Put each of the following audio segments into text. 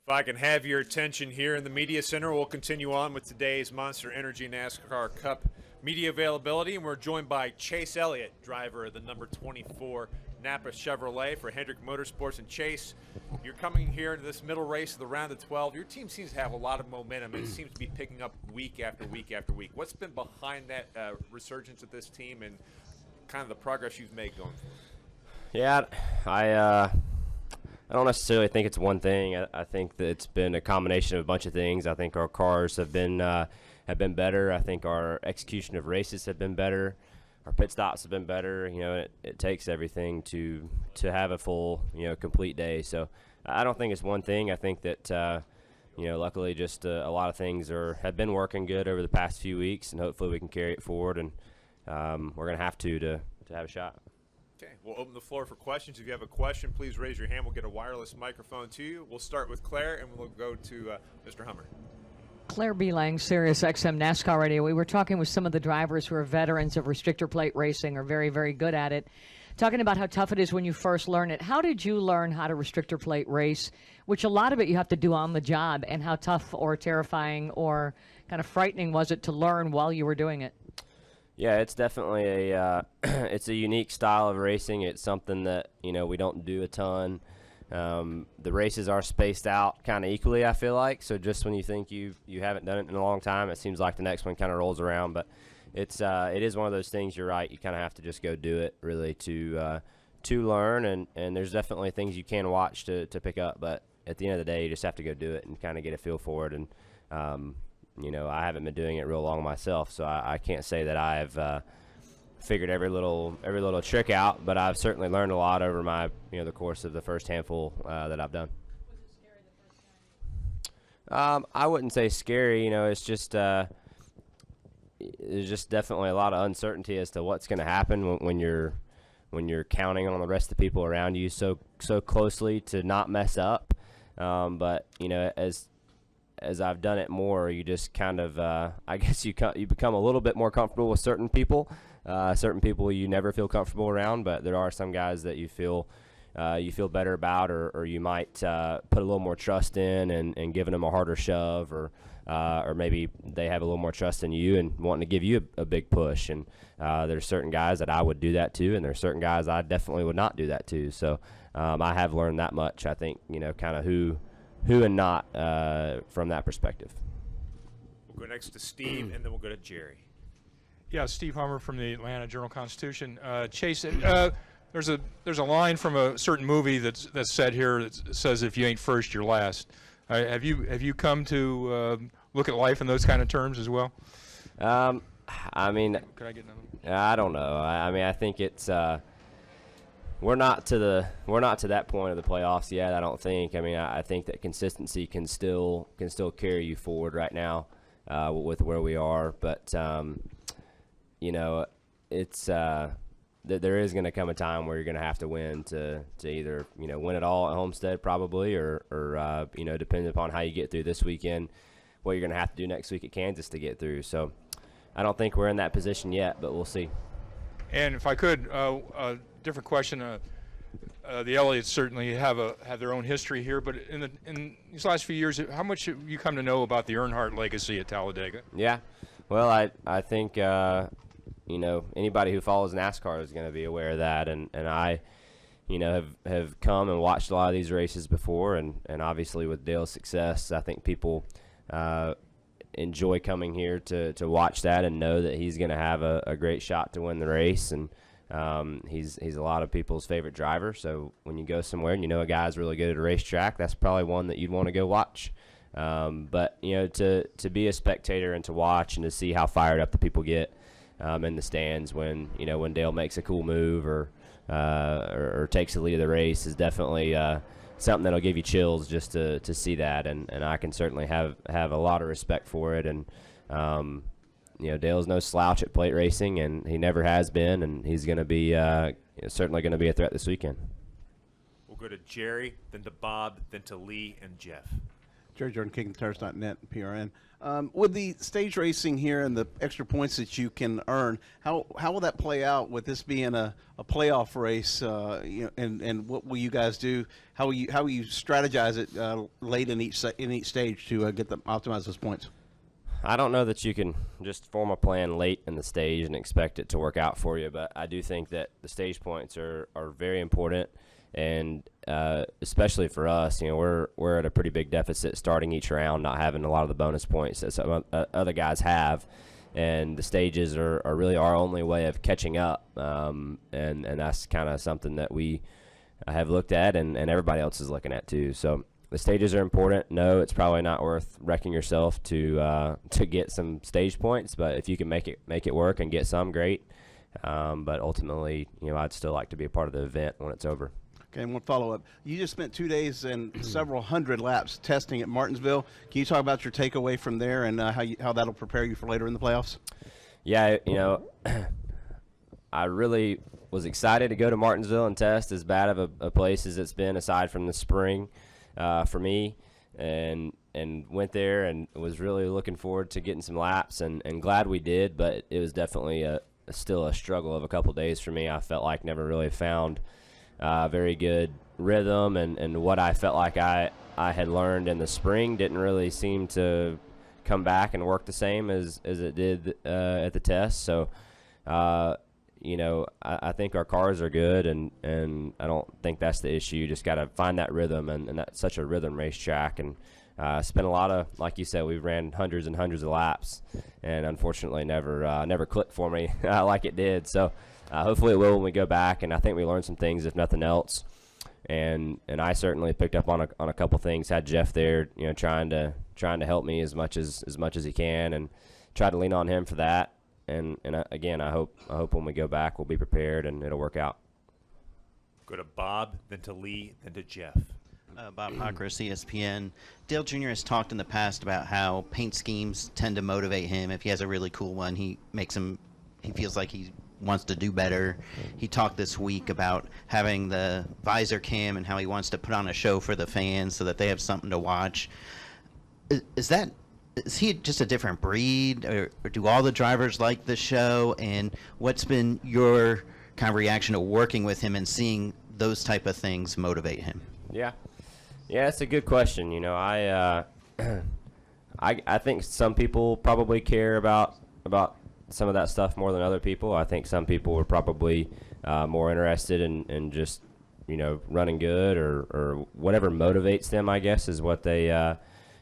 If I can have your attention here in the Media Center, we'll continue on with today's Monster Energy NASCAR Cup media availability, and we're joined by Chase Elliott, driver of the number 24 Napa Chevrolet for Hendrick Motorsports. And Chase, you're coming here into this middle race of the round of 12. Your team seems to have a lot of momentum, and it seems to be picking up week after week after week. What's been behind that resurgence of this team and kind of the progress you've made going forward? Yeah, I don't necessarily think it's one thing. I think that it's been a combination of a bunch of things. I think our cars have been better. I think our execution of races have been better. Our pit stops have been better. You know, it takes everything to have a full, complete day. So I don't think it's one thing. I think that luckily just a lot of things have been working good over the past few weeks, and hopefully we can carry it forward. And we're gonna have to have a shot. Okay, we'll open the floor for questions. If you have a question, please raise your hand. We'll get a wireless microphone to you. We'll start with Claire, and we'll go to Mr. Hummer. Claire Beelang, Sirius XM NASCAR Radio. We were talking with some of the drivers who are veterans of restrictor plate racing, are very, very good at it, talking about how tough it is when you first learn it. How did you learn how to restrictor plate race, which a lot of it you have to do on the job, and how tough or terrifying or kind of frightening was it to learn while you were doing it? Yeah, it's definitely it's a unique style of racing. It's something that, we don't do a ton. The races are spaced out kind of equally, I feel like. So just when you think you haven't done it in a long time, it seems like the next one kind of rolls around. But it is one of those things, you're right, you kind of have to just go do it really to learn. And there's definitely things you can watch to pick up. But at the end of the day, you just have to go do it and kind of get a feel for it. And I haven't been doing it real long myself, so I can't say that I've figured every little trick out, but I've certainly learned a lot over my the course of the first handful that I've done. Was it scary the first time? I wouldn't say scary. It's just there's just definitely a lot of uncertainty as to what's going to happen when you're counting on the rest of the people around you so closely to not mess up. But as I've done it more, you just kind of, I guess you become a little bit more comfortable with certain people. Certain people you never feel comfortable around, but there are some guys that you feel better about, or you might put a little more trust in and giving them a harder shove, or maybe they have a little more trust in you and wanting to give you a big push. And there's certain guys that I would do that to, and there's certain guys I definitely would not do that to. So I have learned that much. I think kind of who and not from that perspective. We'll go next to Steve, and then we'll go to Jerry. Yeah, Steve Hummer from the Atlanta Journal-Constitution. Chase, there's a line from a certain movie that's said here that says, "If you ain't first, you're last." Have you come to look at life in those kind of terms as well? I mean, could I get another one? I don't know. I think it's. We're not to that point of the playoffs yet. I don't think. I think that consistency can still carry you forward right now with where we are. But it's there is going to come a time where you're going to have to win to either win it all at Homestead probably, or depending upon how you get through this weekend, what you're going to have to do next week at Kansas to get through. So I don't think we're in that position yet, but we'll see. And if I could, different question. The Elliots certainly have their own history here, but in these last few years, how much have you come to know about the Earnhardt legacy at Talladega? Yeah, well, I think anybody who follows NASCAR is going to be aware of that, and I have come and watched a lot of these races before, and obviously with Dale's success, I think people enjoy coming here to watch that and know that he's going to have a great shot to win the race. And he's a lot of people's favorite driver. So when you go somewhere and a guy's really good at a racetrack, that's probably one that you'd want to go watch. But to be a spectator and to watch and to see how fired up the people get in the stands when Dale makes a cool move or takes the lead of the race is definitely something that'll give you chills just to see that. And I can certainly have a lot of respect for it. And Dale's no slouch at plate racing, and he never has been, and he's going to be certainly going to be a threat this weekend. We'll go to Jerry, then to Bob, then to Lee and Jeff. Jerry Jordan, KickingTires.net, PRN. With the stage racing here and the extra points that you can earn, how will that play out with this being a playoff race? And what will you guys do? How will you strategize it late in each stage to optimize those points? I don't know that you can just form a plan late in the stage and expect it to work out for you, but I do think that the stage points are very important, and especially for us, we're at a pretty big deficit starting each round, not having a lot of the bonus points that some other guys have, and the stages are really our only way of catching up, and that's kind of something that we have looked at, and everybody else is looking at too. So the stages are important. No, it's probably not worth wrecking yourself to get some stage points, but if you can make it work and get some, great. But ultimately, I'd still like to be a part of the event when it's over. Okay, and one follow-up. You just spent 2 days and several hundred laps testing at Martinsville. Can you talk about your takeaway from there and how that'll prepare you for later in the playoffs? Yeah, I really was excited to go to Martinsville and test, as bad of a place as it's been aside from the spring for me, and went there and was really looking forward to getting some laps, and glad we did, but it was definitely still a struggle of a couple days for me. I felt like never really found very good rhythm, and what I felt like I had learned in the spring didn't really seem to come back and work the same as it did at the test. So I think our cars are good, and I don't think that's the issue. You just got to find that rhythm, and that's such a rhythm racetrack, and spent a lot of, like you said, we ran hundreds and hundreds of laps, and unfortunately never clicked for me like it did. So hopefully it will when we go back, and I think we learned some things, if nothing else. And I certainly picked up on a couple things. Had Jeff there, trying to help me as much as he can, and tried to lean on him for that. And again, I hope when we go back we'll be prepared and it'll work out. Go to Bob, then to Lee, then to Jeff. Bob Pockris, ESPN. Dale Jr. has talked in the past about how paint schemes tend to motivate him. If he has a really cool one, he feels like he wants to do better. He talked this week about having the visor cam and how he wants to put on a show for the fans so that they have something to watch. Is he just a different breed, or do all the drivers like the show? And what's been your kind of reaction to working with him and seeing those type of things motivate him? Yeah, it's a good question. I think some people probably care about some of that stuff more than other people. I think some people are probably more interested in just running good or whatever motivates them, I guess, is what they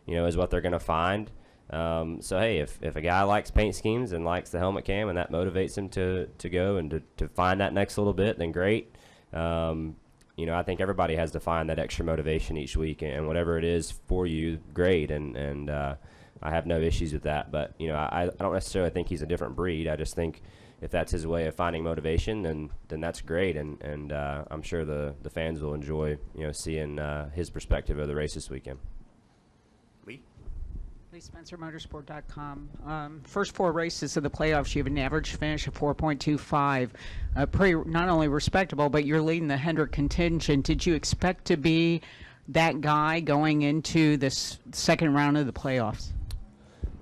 is what they're going to find. So hey, if a guy likes paint schemes and likes the helmet cam and that motivates him to go and to find that next little bit, then great. I think everybody has to find that extra motivation each week, and whatever it is for you, great. And I have no issues with that. But I don't necessarily think he's a different breed. I just think if that's his way of finding motivation, then that's great. And I'm sure the fans will enjoy seeing his perspective of the race this weekend. Lee Spencer, Motorsport.com. First 4 races of the playoffs, you have an average finish of 4.25. Pretty not only respectable, but you're leading the Hendrick contingent. Did you expect to be that guy going into this second round of the playoffs?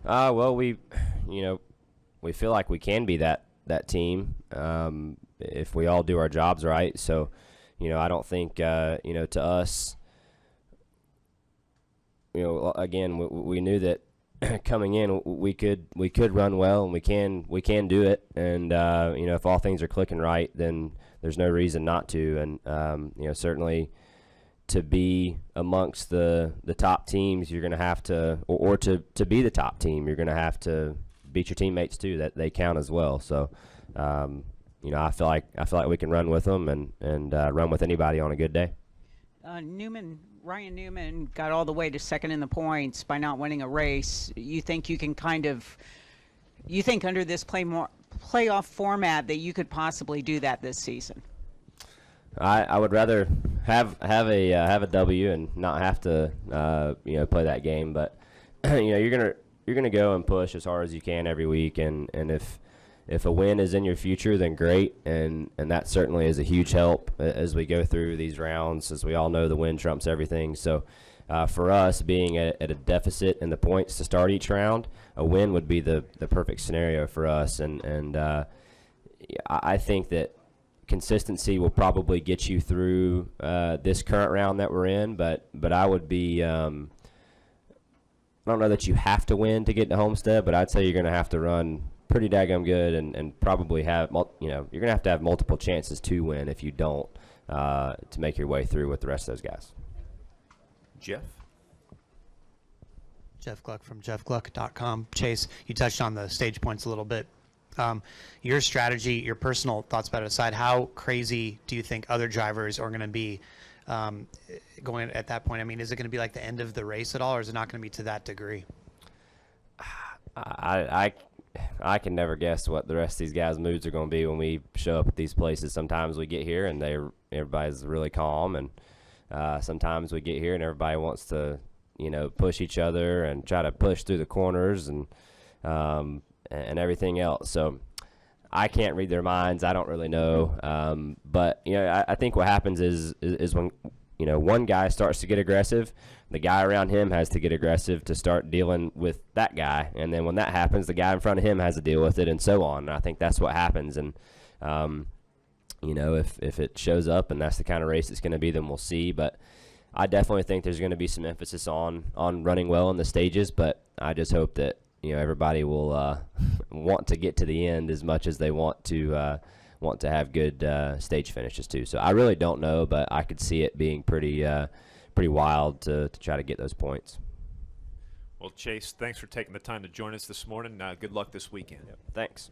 Well, we feel like we can be that team if we all do our jobs right. So, I don't think to us. Again, we knew that coming in we could run well, and we can do it. And if all things are clicking right, then there's no reason not to. And certainly to be amongst the top teams, you're going to have to, or to be the top team, you're going to have to beat your teammates too. That they count as well. So I feel like we can run with them and run with anybody on a good day. Ryan Newman got all the way to second in the points by not winning a race. You think you can under this playoff format that you could possibly do that this season? I would rather have a W and not have to play that game. But you're gonna go and push as hard as you can every week, and if a win is in your future, then great, and that certainly is a huge help as we go through these rounds. As we all know, the win trumps everything. So For us, being at a deficit in the points to start each round, a win would be the perfect scenario for us. And I think that consistency will probably get you through this current round that we're in. But I would be I don't know that you have to win to get to Homestead, but I'd say you're going to have to run pretty daggum good and probably have you're going to have multiple chances to win if you don't to make your way through with the rest of those guys. Jeff? Jeff Gluck from jeffgluck.com. Chase, you touched on the stage points a little bit. Your strategy, your personal thoughts about it aside, how crazy do you think other drivers are going to be going at that point? I mean, is it going to be like the end of the race at all, or is it not going to be to that degree? I can never guess what the rest of these guys' moods are going to be when we show up at these places. Sometimes we get here and everybody's really calm, and sometimes we get here and everybody wants to, push each other and try to push through the corners and everything else. So I can't read their minds. I don't really know. But I think what happens is when one guy starts to get aggressive, the guy around him has to get aggressive to start dealing with that guy, and then when that happens, the guy in front of him has to deal with it, and so on. And I think that's what happens. And if it shows up and that's the kind of race it's going to be, then we'll see. But I definitely think there's going to be some emphasis on running well in the stages, but I just hope that everybody will want to get to the end as much as they want to have good stage finishes too. So I really don't know, but I could see it being pretty wild to try to get those points. Well, Chase, thanks for taking the time to join us this morning. Good luck this weekend. Thanks.